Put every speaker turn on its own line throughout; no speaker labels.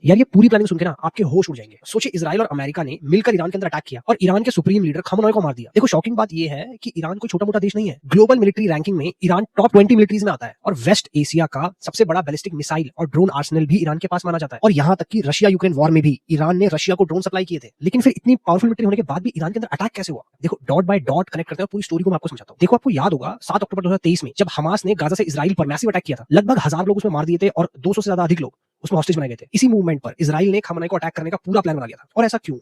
यार ये पूरी प्लानिंग सुन के ना आपके होश उड़ जाएंगे। सोचिए इजराइल और अमेरिका ने मिलकर ईरान के अंदर अटैक किया और ईरान के सुप्रीम लीडर खamenei को मार दिया। देखो शॉकिंग बात ये है कि ईरान कोई छोटा मोटा देश नहीं है। ग्लोबल मिलिट्री रैंकिंग में ईरान टॉप 20 मिलिट्रीज में आता है और वेस्ट एशिया का सबसे बड़ा बैलिस्टिक मिसाइल और ड्रोन आर्सेनल भी ईरान के पास माना जाता है। और यहाँ तक कि रशिया यूक्रेन वॉर में भी ईरान ने रशिया को ड्रोन सप्लाई किए थे। लेकिन फिर इतनी पावरफुल मिलिट्री होने के बाद भी ईरान के अंदर अटैक कैसे हुआ? देखो डॉट बाय डॉट कनेक्ट करते हैं पूरी स्टोरी को मैं आपको समझाता हूँ। देखो आपको याद होगा 7 अक्टूबर 2023 में जब हमास ने गाजा से इजराइल पर मैसिव अटैक किया था, लगभग 1000 लोग उसमें मार दिए थे और 200 से ज्यादा अधिक लोग उसमें हॉस्टेज बनाए गए थे। इसी मूवमेंट पर इजराइल ने खamenei को अटैक करने का पूरा प्लान बना लिया था। और ऐसा क्यों?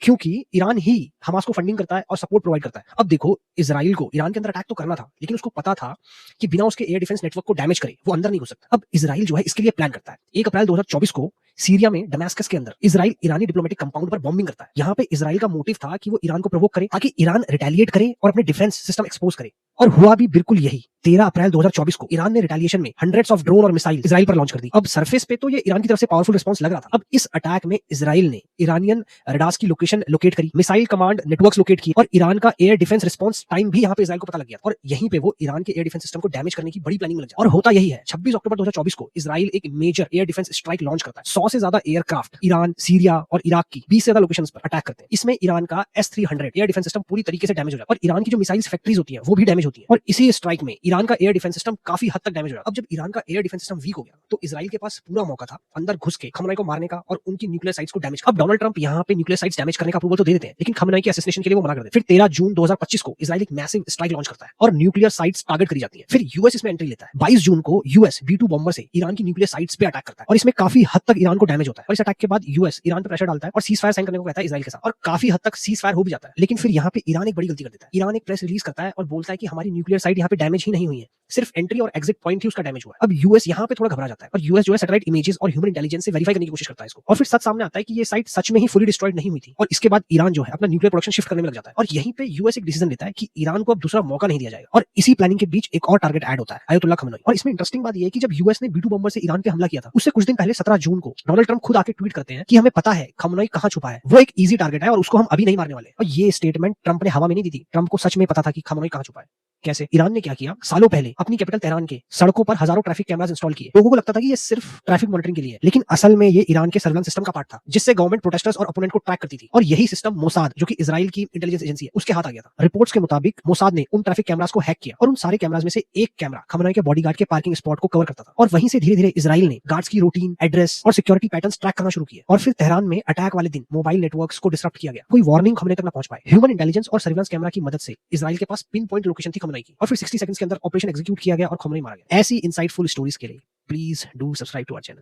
क्योंकि ईरान ही हमास को फंडिंग करता है और सपोर्ट प्रोवाइड करता है। अब देखो इजराइल को ईरान के अंदर अटैक तो करना था, लेकिन उसको पता था कि बिना उसके एयर डिफेंस नेटवर्क को डैमेज करे वो अंदर नहीं घुस सकता। अब इजराइल जो है इसके लिए प्लान करता है। 1 अप्रैल 2024 को सीरिया में डमास्कस के अंदर इजराइल ईरानी डिप्लोमेटिक कंपाउंड पर बॉम्बिंग करता है। यहाँ पे इजराइल का मोटिव था कि वो ईरान को प्रोवोक करे ताकि ईरान रिटेलिएट करे और अपने डिफेंस सिस्टम एक्सपोज करे। और हुआ भी बिल्कुल यही। 13 अप्रैल 2024 को ईरान ने रिटेलिएशन में हंड्रेड्स ऑफ ड्रोन और मिसाइल इजराइल पर लॉन्च कर दी। अब सरफेस पे तो ये ईरान की तरफ से पावरफुल रिस्पांस लग रहा था। अब इस अटैक में इजराइल ने ईरानियन रडार्स की लोकेशन लोकेट करी, मिसाइल कमांड नेटवर्क्स लोकेट किए और ईरान का एयर डिफेंस रिस्पांस टाइम भी यहाँ पे इजराइल को पता लग गया और यहीं पे वो ईरान के एयर डिफेंस सिस्टम को डैमेज करने की बड़ी प्लानिंग में लग जाए। और होता यही है। 26 अक्टूबर 2024 को इजराइल एक major air defence strike launch करता है। 100 से ज्यादा एयरक्राफ्ट ईरान, सीरिया और इराक की 20 से ज्यादा लोकेशंस पर अटैक करते हैं। इसमें ईरान का S-300 एयर डिफेंस सिस्टम पूरी तरीके से डैमेज हो जाता है और ईरान की जो मिसाइल्स फैक्ट्रीज होती हैं वो भी डैमेज होती हैं। और इसी स्ट्राइक में ईरान का एयर डिफेंस सिस्टम काफी हद तक डैमेज हो जाता है। अब जब ईरान का एयर डिफेंस सिस्टम वीक हो गया तो इजराइल के पास पूरा मौका था अंदर घुस के खamenei को मारने का और उनकी न्यूक्लियर साइट्स को डैमेज। अब डोनाल्ड ट्रंप यहाँ पे न्यूक्लियर साइट्स डैमेज करने का अप्रूवल तो दे देते हैं, लेकिन खamenei के असैसिनेशन के लिए वो मना कर देते हैं। फिर 13 जून 2025 को इजराइल एक मैसिव स्ट्राइक लॉन्च करता है और न्यूक्लियर साइट्स टारगेट करी जाती है। फिर यूएस इसमें एंट्री लेता है। 22 जून को यूएस B-2 बॉम्बर से ईरान की न्यूक्लियर साइट्स पे अटैक करता है और इसमें काफी हद तक ईरान को डैमेज होता है। और इस अटैक के बाद यूएस ईरान पर प्रेशर डालता है और सीज फायर साइन करने को कहता है इजराइल के साथ और काफी हद तक सीज फायर हो भी जाता है। लेकिन फिर यहाँ पे ईरान एक बड़ी गलती कर देता है। ईरान एक प्रेस रिलीज करता है और बोलता है कि हमारी न्यूक्लियर साइट यहाँ पे डैमेज ही नहीं हुई है, सिर्फ एंट्री और एग्जिट पॉइंट ही उसका डैमेज हुआ है। अब यूएस यहाँ पे थोड़ा घबरा जाता है और यूएस जो है सैटेलाइट इमेजेस और ह्यूमन इंटेलिजेंस से वेरीफाई करने की कोशिश करता है इसको और फिर सच सामने आता है कि ये साइट सच में ही फुली डिस्ट्रॉयड नहीं हुई थी। और इसके बाद ईरान जो है अपना न्यूक्लियर प्रोडक्शन शिफ्ट करने में लग जाता है और यहीं पे यूएस एक डिसीजन लेता है कि ईरान को अब दूसरा मौका नहीं दिया जाएगा। और इसी प्लानिंग के बीच एक और टारगेट ऐड होता है, आयतुल्लाह खamenei। और इसमें इंटरेस्टिंग बात यह है कि जब यूएस ने B-2 बॉम्बर से ईरान पे हमला किया था उससे कुछ दिन पहले 17 जून को डोनाल्ड ट्रंप खुद आके ट्वीट करते हैं कि हमें पता है खamenei कहां छुपा है, वो एक इजी टारगेट है और उसको हम अभी नहीं मारने वाले। और ये स्टेटमेंट ट्रंप ने हवा में नहीं दी थी। ट्रंप को सच में पता था कि खamenei कहां छुपा है। कैसे? ईरान ने क्या किया, सालों पहले अपनी कैपिटल तेहरान के सड़कों पर हजारों ट्रैफिक कैमरास इंस्टॉल किए। लोगों को लगता था कि ये सिर्फ ट्रैफिक मॉनिटरिंग के लिए है, लेकिन असल में ये ईरान के सर्वेलेंस सिस्टम का पार्ट था जिससे गवर्नमेंट प्रोटेस्टर्स और अपोनेंट को ट्रैक करती थी। और यही सिस्टम मोसाद, जो कि इजराइल की इंटेलिजेंस एजेंसी है, उसके हाथ आ गया था। रिपोर्ट्स के मुताबिक मोसाद ने उन ट्रैफिक कैमरास को हैक किया और उन सारे कैमरास में से एक कैमरा खamenei के बॉडीगार्ड के पार्किंग स्पॉट को कवर करता था। और वहीं से धीरे धीरे इजराइल ने गार्ड्स की रूटीन, एड्रेस और सिक्योरिटी पैटर्न्स ट्रैक करना शुरू किए। और फिर तेहरान में अटैक वाले दिन मोबाइल नेटवर्क्स को डिसरप्ट किया गया। कोई वार्निंग खamenei तक ना पहुंच पाए। ह्यूमन इंटेलिजेंस और सर्विलेंस कैमरा की मदद से इजराइल के पास पिन पॉइंट लोकेशन थी खamenei की और फिर 60 सेकंड्स के अंदर ऑपरेशन एग्जीक्यूट किया गया और खamenei मारा गया। ऐसी इंसाइटफुल स्टोरीज के लिए please do subscribe to our channel.